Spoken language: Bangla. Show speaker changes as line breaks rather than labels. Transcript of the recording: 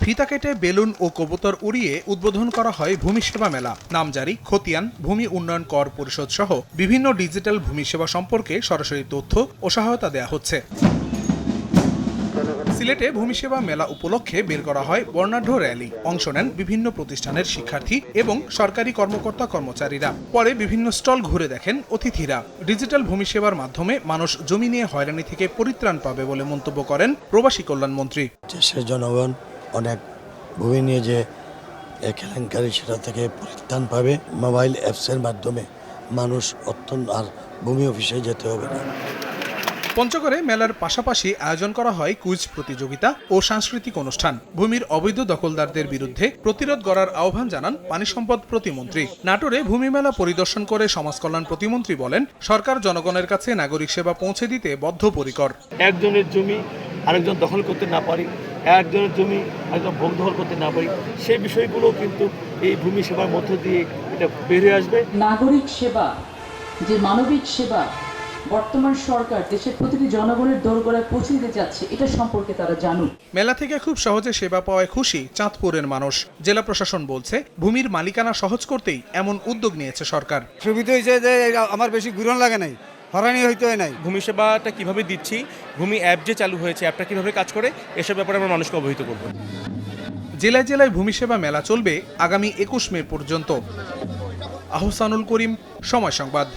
ফিতা কেটে বেলুন ও কবুতর উড়িয়ে উদ্বোধন করা হয় ভূমি সেবা মেলা। নামজারি, খতিয়ান, ভূমি উন্নয়ন কর পরিষদ সহ বিভিন্ন ডিজিটাল ভূমি সেবা সম্পর্কে সরাসরি তথ্য ও সহায়তা দেওয়া হচ্ছে। সিলেটে ভূমি সেবা মেলা উপলক্ষে বের করা হয় বর্ণাঢ্য র্যালি। অংশ নেন বিভিন্ন প্রতিষ্ঠানের শিক্ষার্থী এবং সরকারি কর্মকর্তা কর্মচারীরা। পরে বিভিন্ন স্টল ঘুরে দেখেন অতিথিরা। ডিজিটাল ভূমি সেবার মাধ্যমে মানুষ জমি নিয়ে হয়রানি থেকে পরিত্রাণ পাবে বলে মন্তব্য করেন প্রবাসী কল্যাণ মন্ত্রী।
দেশের জনগণ অনেক ভূমি নিয়ে যে কেলেঙ্কারি সেটা থেকে পরিত্রাণ পাবে। মোবাইল অ্যাপসের মাধ্যমে মানুষ অত্যন্ত আর ভূমি অফিসে যেতে হবে না।
পঞ্চগড়ে মেলার পাশাপাশি আয়োজন করা হয় কুইজ প্রতিযোগিতা ও সাংস্কৃতিক অনুষ্ঠান। ভূমির অবৈধ দখলদারদের বিরুদ্ধে প্রতিরোধ গড়ার আহ্বান জানান পানি সম্পদ প্রতিমন্ত্রী। নাটোরে ভূমি মেলা পরিদর্শন করে সমাজ কল্যাণ প্রতিমন্ত্রী বলেন, সরকার জনগণের কাছে নাগরিক সেবা পৌঁছে দিতে বদ্ধপরিকর।
একজনের জমি আরেকজন দখল করতে না পারি, একজনের জমি একজন ভোগ দখল করতে না পারি, সেই বিষয়গুলো কিন্তু এই ভূমি সেবার মধ্য দিয়ে এটা বেরিয়ে আসবে।
নাগরিক সেবা যে মানবিক সেবা বর্তমান সরকার দেশের প্রতিটি জনগণের দোরগোড়ায় পৌঁছে দিতে যাচ্ছে, এটা সম্পর্কে তারা জানুক।
মেলা থেকে খুব সহজে সেবা পাওয়ায় খুশি চাঁদপুরের মানুষ। জেলা প্রশাসন বলছে, ভূমির মালিকানা সহজ করতেই এমন উদ্যোগ নিয়েছে সরকার।
সুবিধা হয়েছে যে আমার বেশি ঘুরন লাগে নাই, হরানি হইতে হয় নাই।
ভূমি সেবাটা কিভাবে দিচ্ছি, ভূমি অ্যাপ যে চালু হয়েছে, অ্যাপটা কিভাবে কাজ করে, এসব ব্যাপারে আমরা মানুষকে অবহিত করব।
জেলায় জেলায় ভূমি সেবা মেলা চলবে আগামী 21 মে পর্যন্ত। আহসানুল করিম, সময় সংবাদ।